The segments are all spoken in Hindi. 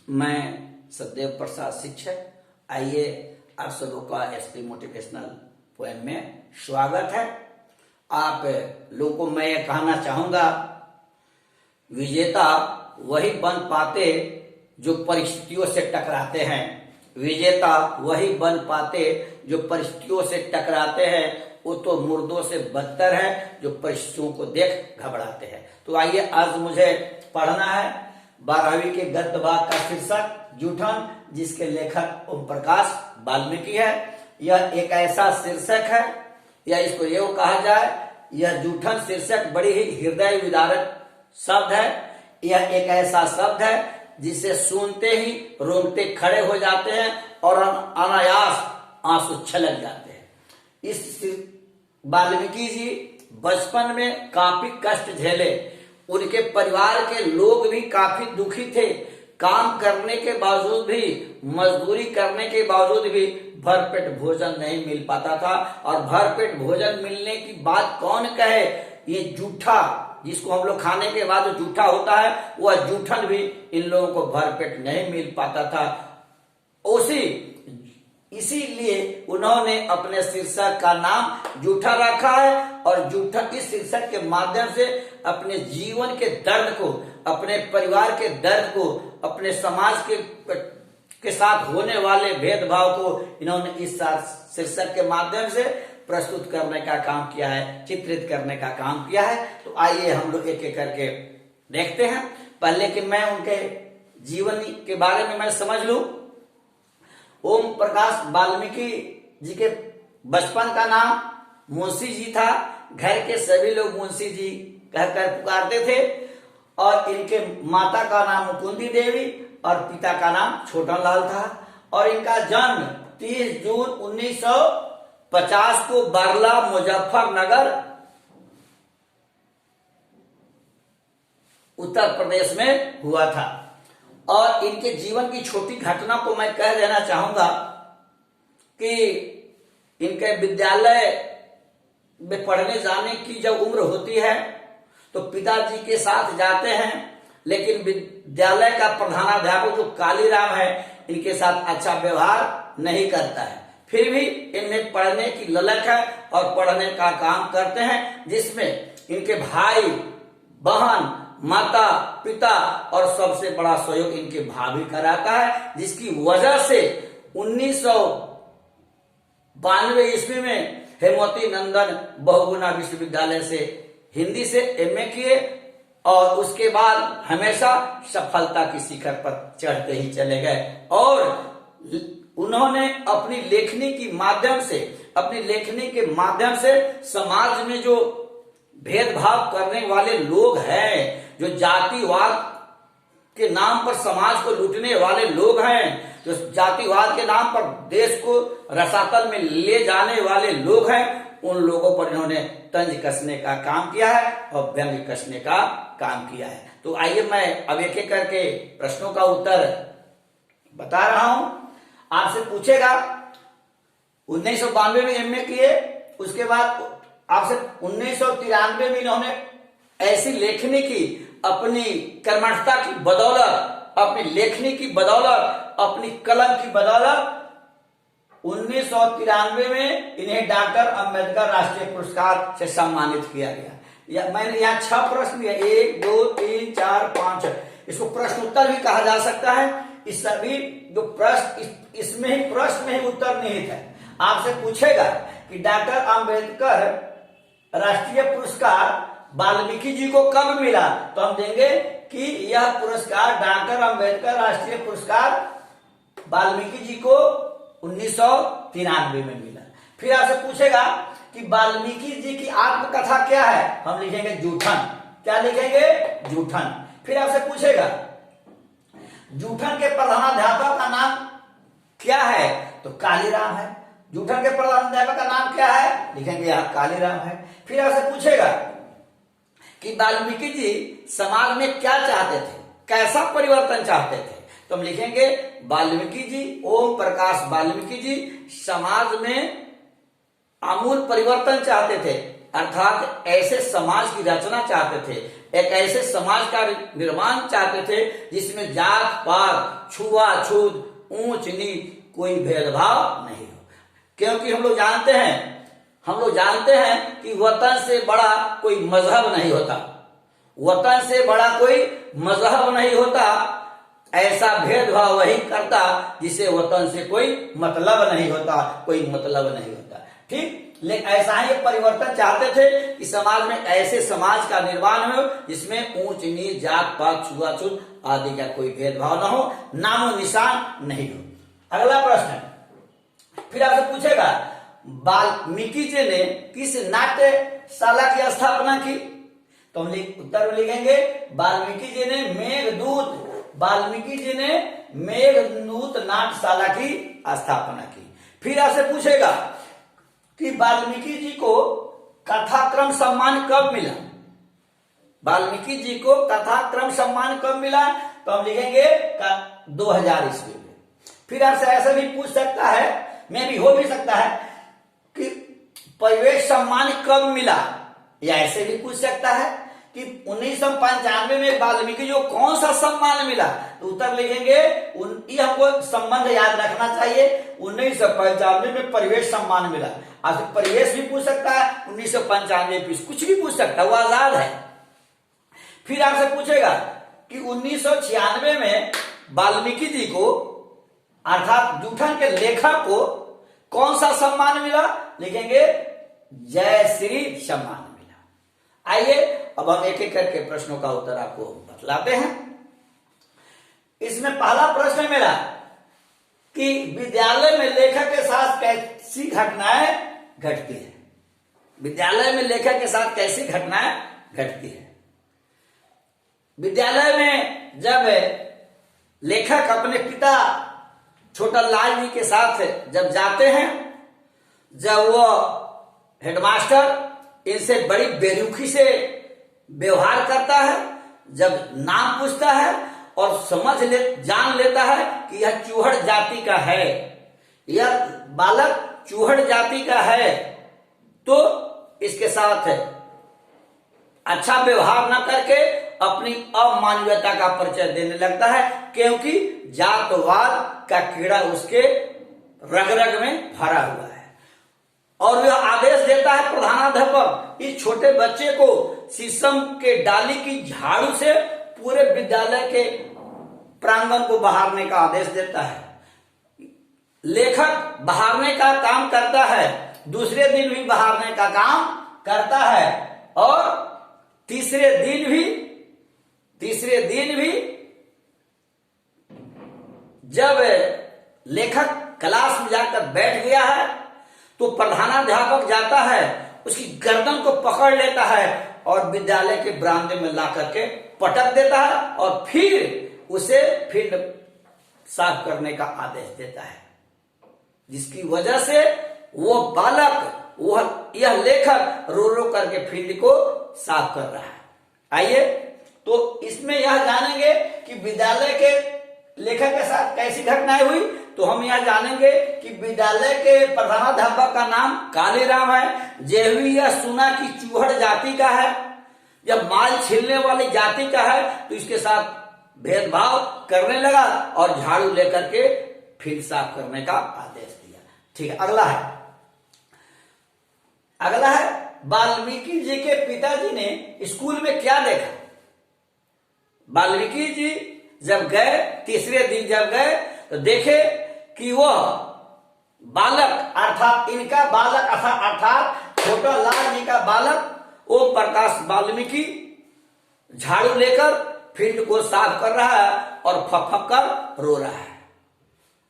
मैं सतदेव प्रसाद शिक्षक। आइए आप सबों का एसपी मोटिवेशनल पोएम में स्वागत है। आप लोगों को मैं ये कहना चाहूंगा, विजेता वही बन पाते जो परिस्थितियों से टकराते हैं। विजेता वही बन पाते जो परिस्थितियों से टकराते हैं। वो तो मुर्दों से बदतर है जो परिस्थितियों को देख घबराते हैं। तो आइए, आज मुझे पढ़ना है 12वीं के गद्य भाग का शीर्षक जूठन, जिसके लेखक ओम प्रकाश वाल्मीकि है। यह एक ऐसा शीर्षक है, या इसको यूं कहा जाए, यह जूठन शीर्षक बड़ी ही हृदय विदारक शब्द है। यह एक ऐसा शब्द है जिसे सुनते ही रोंगटे खड़े हो जाते हैं और अनायास आंसू छलक जाते हैं। इस वाल्मीकि जी बचपन में काफी कष्ट झेले। उनके परिवार के लोग भी काफी दुखी थे। काम करने के बावजूद भी, मजदूरी करने के बावजूद भी भरपेट भोजन नहीं मिल पाता था। और भरपेट भोजन मिलने की बात कौन कहे, ये जूठा जिसको हम लोग खाने के बाद जो जूठा होता है, वह जूठन भी इन लोगों को भरपेट नहीं मिल पाता था। इसीलिए उन्होंने अपने शीर्षक का नाम जूठा रखा है। और जूठा इस शीर्षक के माध्यम से अपने जीवन के दर्द को, अपने परिवार के दर्द को, अपने समाज के साथ होने वाले भेदभाव को इन्होंने इस शीर्षक के माध्यम से प्रस्तुत करने का काम किया है, चित्रित करने का काम किया है। तो आइए हम लोग एक एक करके देखते हैं। पहले कि मैं उनके जीवन के बारे में मैं समझ लूं। ओम प्रकाश वाल्मीकि जी के बचपन का नाम मुंशी जी था। घर के सभी लोग मुंशी जी कहकर पुकारते थे। और इनके माता का नाम मुकुंदी देवी और पिता का नाम छोटन लाल था। और इनका जन्म 30 जून 1950 को बारला, मुजफ्फरनगर, उत्तर प्रदेश में हुआ था। और इनके जीवन की छोटी घटना को मैं कह देना चाहूंगा कि इनके विद्यालय में पढ़ने जाने की जब उम्र होती है तो पिताजी के साथ जाते हैं। लेकिन विद्यालय का प्रधानाध्यापक जो कालीराम है, इनके साथ अच्छा व्यवहार नहीं करता है। फिर भी इनमें पढ़ने की ललक है और पढ़ने का काम करते हैं, जिसमें इनके भाई, बहन, माता, पिता और सबसे बड़ा सहयोग इनके भाभी कराता है। जिसकी वजह से 1992 ईस्वी में हेमवती नंदन बहुगुणा विश्वविद्यालय से हिंदी से एमए किए। और उसके बाद हमेशा सफलता की शिखर पर चढ़ते ही चले गए। और उन्होंने अपनी लेखनी के माध्यम से समाज में जो भेदभाव करने वाले लोग हैं, जो जातिवाद के नाम पर समाज को लूटने वाले लोग हैं, जो जातिवाद के नाम पर देश को रसातल में ले जाने वाले लोग हैं, उन लोगों पर इन्होंने तंज कसने का काम किया है और व्यंग कसने का काम किया है। तो आइए मैं अब एक एक करके प्रश्नों का उत्तर बता रहा हूं। आपसे पूछेगा 1992 में एमए किए, उसके बाद आपसे 1993 में इन्होंने ऐसी लेखनी की, अपनी कर्मठता की बदौलत, अपनी लेखनी की बदौलत, अपनी कलम की बदौलत 1993 में इन्हें डॉक्टर अंबेडकर राष्ट्रीय पुरस्कार से सम्मानित किया गया। मैंने यहाँ 6 प्रश्न दिए, 1, 2, 3, 4, 5। इसको प्रश्न उत्तर भी कहा जा सकता है। इस सभी जो प्रश्न, इसमें ही प्रश्न में ही उत्तर निहित है। आपसे पूछेगा कि डॉक्टर अंबेडकर राष्ट्रीय पुरस्कार वाल्मीकि जी को कब मिला, तो हम देंगे कि यह पुरस्कार, डॉक्टर अंबेडकर राष्ट्रीय पुरस्कार वाल्मीकि जी को 1993 में मिला। फिर आपसे पूछेगा कि वाल्मीकि जी की आत्मकथा क्या है, हम लिखेंगे जूठन। क्या लिखेंगे? जूठन। फिर आपसे पूछेगा जूठन के प्रधानाध्यापक का नाम क्या है, तो कालीराम है। जूठन के प्रधानाध्यापक का नाम क्या है, लिखेंगे यहाँ कालीराम है। फिर आपसे पूछेगा कि वाल्मीकि जी समाज में क्या चाहते थे, कैसा परिवर्तन चाहते थे, तो हम लिखेंगे वाल्मीकि जी, ओम प्रकाश वाल्मीकि जी समाज में आमूल परिवर्तन चाहते थे। अर्थात ऐसे समाज की रचना चाहते थे एक ऐसे समाज का निर्माण चाहते थे जिसमें जात पात, छुआछूत, ऊंच नीच कोई भेदभाव नहीं हो। क्योंकि हम लोग जानते हैं कि वतन से बड़ा कोई मजहब नहीं होता, वतन से बड़ा कोई मजहब नहीं होता। ऐसा भेदभाव वही करता जिसे वतन से कोई मतलब नहीं होता, कोई मतलब नहीं होता। ठीक, लेकिन ऐसा ही परिवर्तन चाहते थे कि समाज में ऐसे समाज का निर्माण हो जिसमें ऊंच नीच, जात पात, छुआछूत आदि का कोई भेदभाव न हो, नामो निशान नहीं हो। अगला प्रश्न फिर आपसे पूछेगा, वाल्मीकि जी ने किस नाट्यशाला की स्थापना की? तो हम उत्तर में लिखेंगे वाल्मीकि जी ने मेघदूत नाट्यशाला की स्थापना की। फिर आपसे पूछेगा कि वाल्मीकि जी को कथाक्रम सम्मान कब मिला? वाल्मीकि जी को कथाक्रम सम्मान कब मिला? तो हम लिखेंगे 2000 ईस्वी में। फिर आपसे ऐसा भी पूछ सकता है, में भी हो भी सकता है कि परिवेश सम्मान कब मिला, या ऐसे भी पूछ सकता है कि 1995 में वाल्मीकि जो कौन सा सम्मान मिला? तो उत्तर लिखेंगे, ये हमको संबंध याद रखना चाहिए। 1995 में परिवेश सम्मान मिला। आज परिवेश भी पूछ सकता है, 1995 कुछ भी पूछ सकता है, वो आजाद है। फिर आपसे पूछेगा कि 1996 में वाल्मीकि जी को अर्थात जूठन के लेखक को कौन सा सम्मान मिला? लिखेंगे जयश्री सम्मान मिला। आइए अब हम एक एक करके प्रश्नों का उत्तर आपको बतलाते हैं। इसमें पहला प्रश्न मेरा कि विद्यालय में लेखक के साथ कैसी घटनाएं घटती है? विद्यालय में लेखक के साथ कैसी घटनाएं घटती है? विद्यालय में जब लेखक अपने पिता छोटा लाल जी के साथ जब जाते हैं, जब वो हेडमास्टर इनसे बड़ी बेरुखी से व्यवहार करता है, जब नाम पूछता है और जान लेता है कि यह चूहड़ जाति का है, यह बालक चूहड़ जाति का है, तो इसके साथ अच्छा व्यवहार न करके अपनी अमानवीयता का परिचय देने लगता है, क्योंकि जातवाद का कीड़ा उसके रग रग में भरा हुआ है। और वह आदेश देता है प्रधानाध्यापक इस छोटे बच्चे को शीशम के डाली की झाड़ू से पूरे विद्यालय के प्रांगण को बहारने का आदेश देता है। लेखक बहारने का काम करता है, दूसरे दिन भी बहारने का काम करता है, और तीसरे दिन भी जब लेखक क्लास में जाकर बैठ गया है तो प्रधानाध्यापक जाता है, उसकी गर्दन को पकड़ लेता है और विद्यालय के बरामदे में ला करके पटक देता है और फिर उसे फील्ड साफ करने का आदेश देता है, जिसकी वजह से वो बालक यह लेखक रो रो करके फील्ड को साफ कर रहा है। आइए तो इसमें यह जानेंगे कि विद्यालय के लेखक के साथ कैसी घटनाएं हुई। तो हम यह जानेंगे कि विद्यालय के प्रधानाध्यापक का नाम कालीराम है। जैसे ही यह सुना कि चूहड़ जाति का है, जब माल छीलने वाली जाति का है, तो इसके साथ भेदभाव करने लगा और झाड़ू लेकर के फील्ड साफ करने का आदेश दिया। ठीक है, अगला है वाल्मीकि जी के पिताजी ने स्कूल में क्या देखा? वाल्मीकि जी जब गए, तीसरे दिन जब गए तो देखे कि वह बालक अर्थात इनका बालक अर्थात छोटा लाल जी का बालक ओम प्रकाश वाल्मीकि झाड़ू लेकर फील्ड को साफ कर रहा है और फक कर रो रहा है।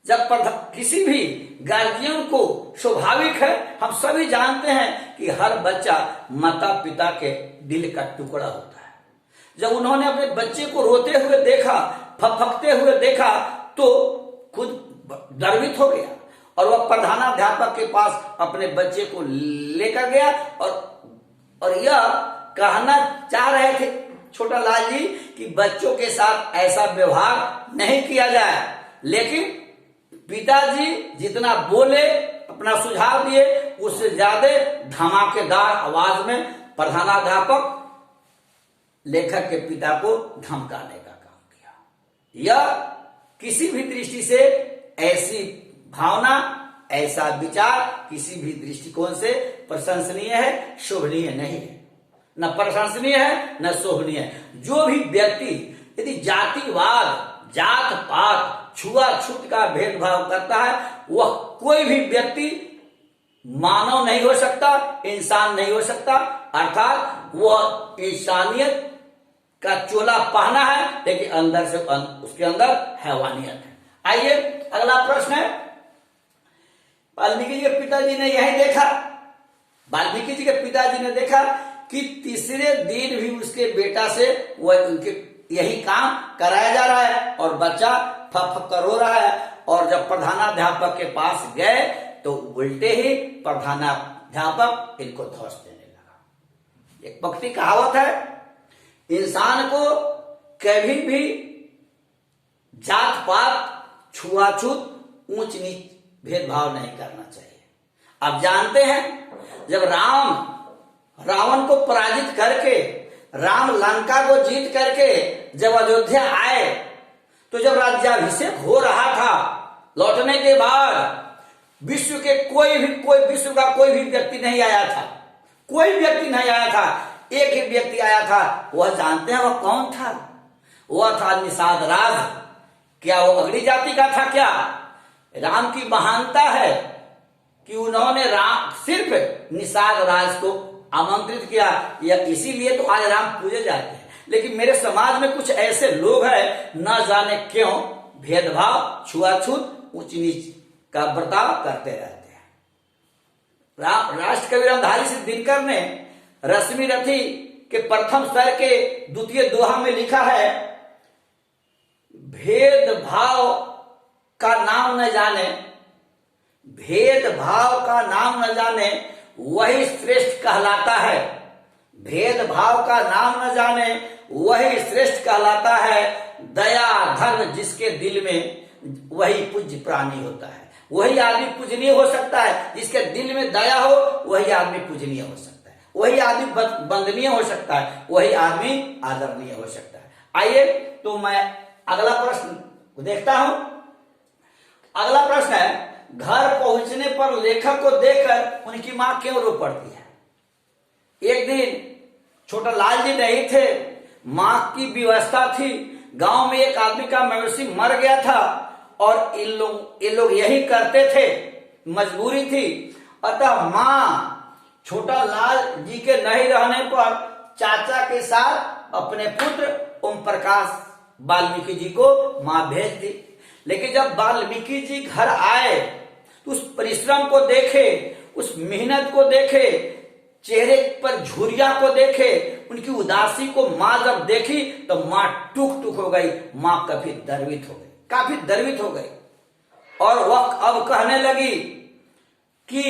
जब किसी भी गार्जियन को स्वाभाविक है, हम सभी जानते हैं कि हर बच्चा माता पिता के दिल का टुकड़ा होता है। जब उन्होंने अपने बच्चे को रोते हुए देखा, फकते हुए देखा, तो खुद गर्वित हो गया और वह प्रधानाध्यापक के पास अपने बच्चे को लेकर गया और यह कहना चाह रहे थे छोटा लाल जी कि बच्चों के साथ ऐसा व्यवहार नहीं किया जाए, लेकिन पिताजी जितना बोले, अपना सुझाव दिए, उससे ज्यादा धमाकेदार आवाज में प्रधानाध्यापक लेखक के पिता को धमकाने का काम किया। यह किसी भी दृष्टि से ऐसी भावना, ऐसा विचार किसी भी दृष्टिकोण से प्रशंसनीय है, शोभनीय नहीं है। न प्रशंसनीय है न शोभनीय है। जो भी व्यक्ति यदि जातिवाद, जात पात, छुआछूत का भेदभाव करता है, वह कोई भी व्यक्ति मानव नहीं हो सकता, इंसान नहीं हो सकता। अर्थात वह इंसानियत का चोला पहना है लेकिन अंदर से उसके अंदर हैवानियत है। आइए अगला प्रश्न है, वाल्मीकि जी के पिताजी ने यही देखा, वाल्मीकि जी के पिताजी ने देखा कि तीसरे दिन भी उसके बेटा से वह उनके यही काम कराया जा रहा है और बच्चा फक रो रहा है। और जब प्रधानाध्यापक के पास गए तो उल्टे ही प्रधानाध्यापक इनको धौंस देने लगा। एक पक्की कहावत है, इंसान को कभी भी जात पात, छुआछूत, ऊंच नीच भेदभाव नहीं करना चाहिए। आप जानते हैं जब रावण को पराजित करके, राम लंका को जीत करके जब अयोध्या आए, तो जब राज्याभिषेक हो रहा था, लौटने के बाद विश्व का कोई भी व्यक्ति नहीं आया था, कोई व्यक्ति नहीं आया था। एक ही व्यक्ति आया था। वह जानते हैं वह कौन था? वह था निषाद राज। क्या वो अगड़ी जाति का था? क्या राम की महानता है कि उन्होंने सिर्फ निषाद राज को आमंत्रित किया, या इसीलिए तो आज राम पूजे जाते हैं। लेकिन मेरे समाज में कुछ ऐसे लोग हैं, न जाने क्यों भेदभाव, छुआछूत, ऊंच नीच का बर्ताव करते रहते हैं। राष्ट्रकवि रामधारी सिंह दिनकर ने रश्मि रथी के प्रथम स्तर के द्वितीय दोहा में लिखा है, भेदभाव का नाम न जाने, भेदभाव का नाम न जाने वही श्रेष्ठ कहलाता है। भेदभाव का नाम न जाने वही श्रेष्ठ कहलाता है। दया धर्म जिसके दिल में, वही पूज्य प्राणी होता है। वही आदमी पूजनीय हो सकता है। जिसके दिल में दया हो वही आदमी पूजनीय हो सकता है, वही आदमी वंदनीय हो सकता है, वही आदमी आदरणीय हो सकता है। आइए तो मैं अगला प्रश्न देखता हूं। अगला प्रश्न है, घर पहुंचने पर लेखक को देखकर उनकी मां क्यों रो पड़ती है? एक दिन छोटा लाल जी नहीं थे, मां की व्यवस्था थी। गांव में एक आदमी का मवेशी मर गया था और ये लोग यही करते थे, मजबूरी थी। अतः मां छोटा लाल जी के नहीं रहने पर चाचा के साथ अपने पुत्र ओम प्रकाश वाल्मीकि जी को मां भेज दी। लेकिन जब वाल्मीकि जी घर आए तो उस परिश्रम को देखे, उस मेहनत को देखे, चेहरे पर झुर्रिया को देखे, उनकी उदासी को मां जब देखी तो मां टूक हो गई। मां काफी द्रवित हो गई और वह अब कहने लगी कि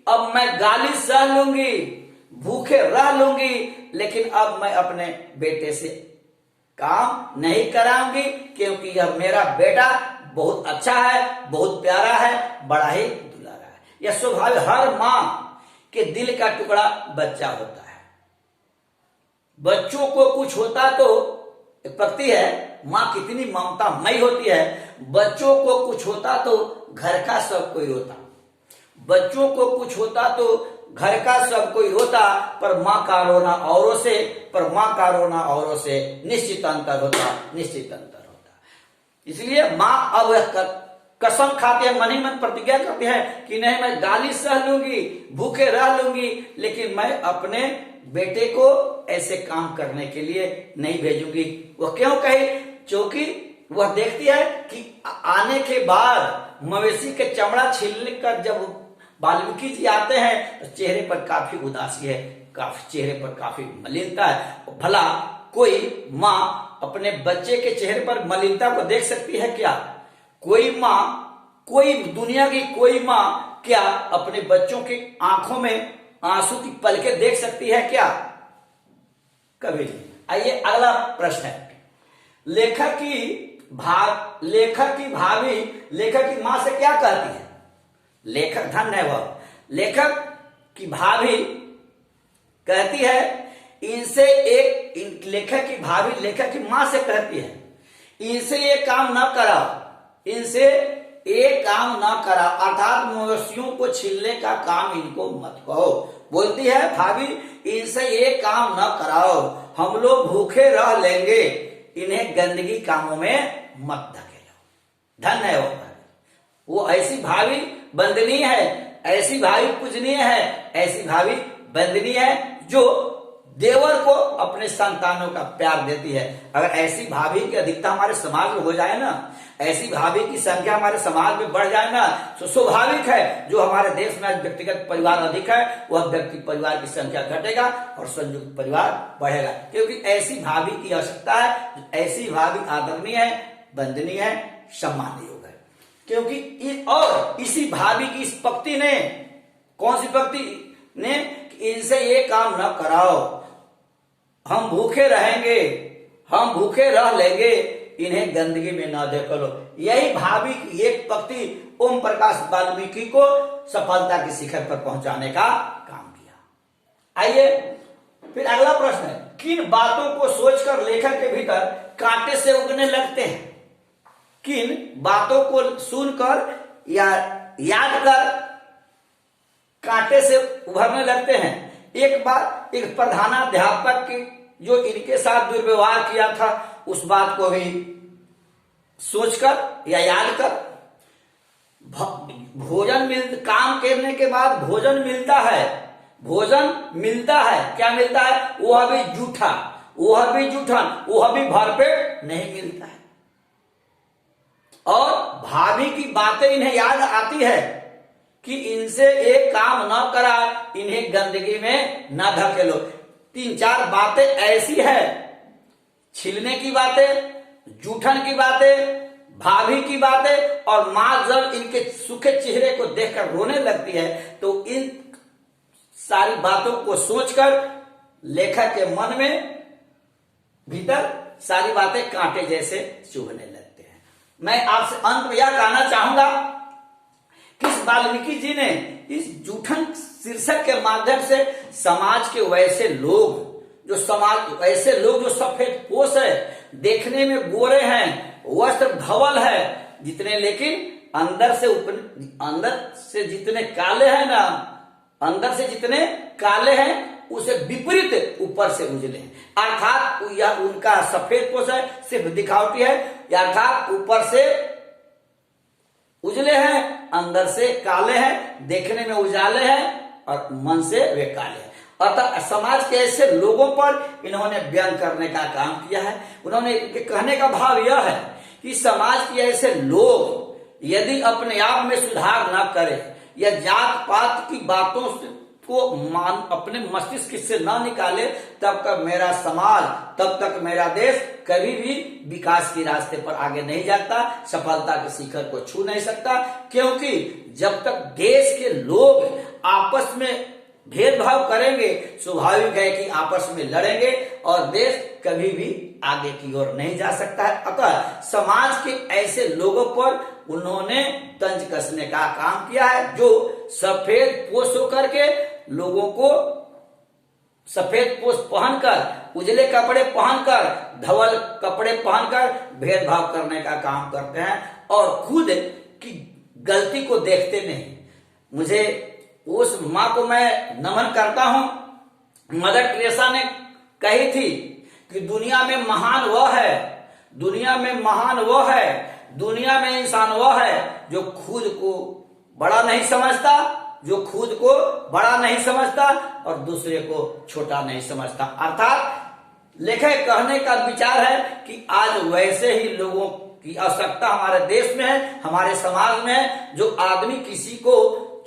अब मैं गाली सह लूंगी, भूखे रह लूंगी, लेकिन अब मैं अपने बेटे से काम नहीं कराऊंगी, क्योंकि यह मेरा बेटा बहुत अच्छा है, बहुत प्यारा है, बड़ा ही दुलारा है। यह स्वभाव हर मां के दिल का टुकड़ा बच्चा होता है। बच्चों को कुछ होता तो एक पक्ति है, मां कितनी ममतामयी होती है। बच्चों को कुछ होता तो घर का सब कोई रोता, बच्चों को कुछ होता तो घर का सब कोई रोता, पर मां का रोना औरों से निश्चित अंतर होता। इसलिए मां अब कसम खाते हैं, मन ही मन प्रतिज्ञा करते हैं कि नहीं, मैं गाली सह लूंगी, भूखे रह लूंगी, लेकिन मैं अपने बेटे को ऐसे काम करने के लिए नहीं भेजूंगी। वह क्यों कही? क्योंकि वह देखती है कि आने के बाद मवेशी के चमड़ा छीलने कर जब वाल्मीकि जी आते हैं तो चेहरे पर काफी उदासी है, चेहरे पर काफी मलिनता है। भला कोई माँ अपने बच्चे के चेहरे पर मलिनता को देख सकती है क्या? कोई माँ, कोई दुनिया की कोई माँ क्या अपने बच्चों की आंखों में आंसू की पलकें देख सकती है क्या? कभी नहीं। आइए अगला प्रश्न है, लेखक की भाभी लेखक की मां से क्या कहती है? लेखक धन्य है वह, लेखक की भाभी कहती है, इनसे एक लेखक की भाभी लेखक की मां से कहती है, इनसे ये काम न कराओ, इनसे एक काम ना करा, अर्थात मवेशियों को छीलने का काम इनको मत कहो। बोलती है भाभी, इनसे एक काम ना कराओ, हम लोग भूखे रह लेंगे, इन्हें गंदगी कामों में मत धकेलो। धन्य है वो भाभी, वो ऐसी भाभी वंदनीय है, ऐसी भाभी पूजनीय है, ऐसी भाभी वंदनीय है जो देवर को अपने संतानों का प्यार देती है। अगर ऐसी भाभी की अधिकता हमारे समाज में हो जाए ना, ऐसी भाभी की संख्या हमारे समाज में बढ़ जाए ना, तो स्वाभाविक है जो हमारे देश में व्यक्तिगत परिवार अधिक है, वह व्यक्ति परिवार की संख्या घटेगा और संयुक्त परिवार बढ़ेगा। क्योंकि ऐसी भाभी की आवश्यकता है, ऐसी भाभी आदरणीय है, वंदनीय है, सम्माननीय है। क्योंकि और इसी भाभी की इस पक्ति ने, कौन सी पक्ति ने, इनसे ये काम न कराओ, हम भूखे रहेंगे, हम भूखे रह लेंगे, इन्हें गंदगी में ना धकेलो। यही भाभी की एक पंक्ति ओम प्रकाश वाल्मीकि को सफलता के शिखर पर पहुंचाने का काम किया। आइए फिर अगला प्रश्न है, किन बातों को सोचकर लेखक के भीतर कांटे से उगने लगते हैं? किन बातों को सुनकर या याद कर कांटे से उभरने लगते हैं? एक बार एक प्रधानाध्यापक की जो इनके साथ दुर्व्यवहार किया था, उस बात को भी सोचकर या याद कर, भोजन काम करने के बाद भोजन मिलता है, भोजन मिलता है, क्या मिलता है? वह भी जूठा, वह भी जूठन, वह भी भरपेट नहीं मिलता है। और भाभी की बातें इन्हें याद आती है कि इनसे एक काम न करा, इन्हें गंदगी में न धकेलो। 3-4 बातें ऐसी है, छिलने की बातें, जूठन की बातें, भाभी की बातें, और मां जब इनके सूखे चेहरे को देखकर रोने लगती है, तो इन सारी बातों को सोचकर लेखक के मन में भीतर सारी बातें कांटे जैसे चुभने लगते हैं। मैं आपसे अंत में यह कहना चाहूंगा कि वाल्मीकि जी ने इस जूठन शीर्षक के माध्यम से समाज के वैसे लोग जो सफेद पोश है, देखने में गोरे हैं, वस्त्र धवल है जितने, लेकिन अंदर से जितने काले हैं ना, अंदर से जितने काले हैं उसे विपरीत ऊपर से उजले हैं। अर्थात यह उनका सफेद पोश है, सिर्फ दिखावटी है, अर्थात ऊपर से उजले हैं, अंदर से काले हैं, देखने में उजाले हैं और मन से वे काले हैं। अतः समाज के ऐसे लोगों पर इन्होंने व्यंग करने का काम किया है। उन्होंने कहने का भाव यह है कि समाज के ऐसे लोग यदि अपने आप में सुधार न करें या जात पात की बातों को अपने मस्तिष्क से न निकाले, तब तक मेरा समाज, तब तक मेरा देश कभी भी विकास के रास्ते पर आगे नहीं जाता, सफलता के शिखर को छू नहीं सकता। क्योंकि जब तक देश के लोग आपस में भेदभाव करेंगे, स्वाभाविक है कि आपस में लड़ेंगे और देश कभी भी आगे की ओर नहीं जा सकता है। अतः समाज के ऐसे लोगों पर उन्होंने तंज कसने का काम किया है, जो सफेद पोश होकर के लोगों को सफेद पोश पहनकर, उजले कपड़े पहनकर, धवल कपड़े पहनकर भेदभाव करने का काम करते हैं और खुद की गलती को देखते नहीं। मुझे उस मां को मैं नमन करता हूं। मदर टेरेसा ने कही थी कि दुनिया में महान वह है, दुनिया में महान वह है, दुनिया में इंसान वह है जो खुद को बड़ा नहीं समझता, जो खुद को बड़ा नहीं समझता और दूसरे को छोटा नहीं समझता। अर्थात लेखक कहने का विचार है कि आज वैसे ही लोगों की आवश्यकता हमारे देश में है, हमारे समाज में है, जो आदमी किसी को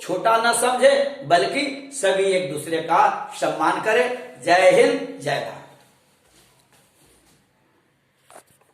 छोटा न समझे बल्कि सभी एक दूसरे का सम्मान करे। जय हिंद, जय भारत।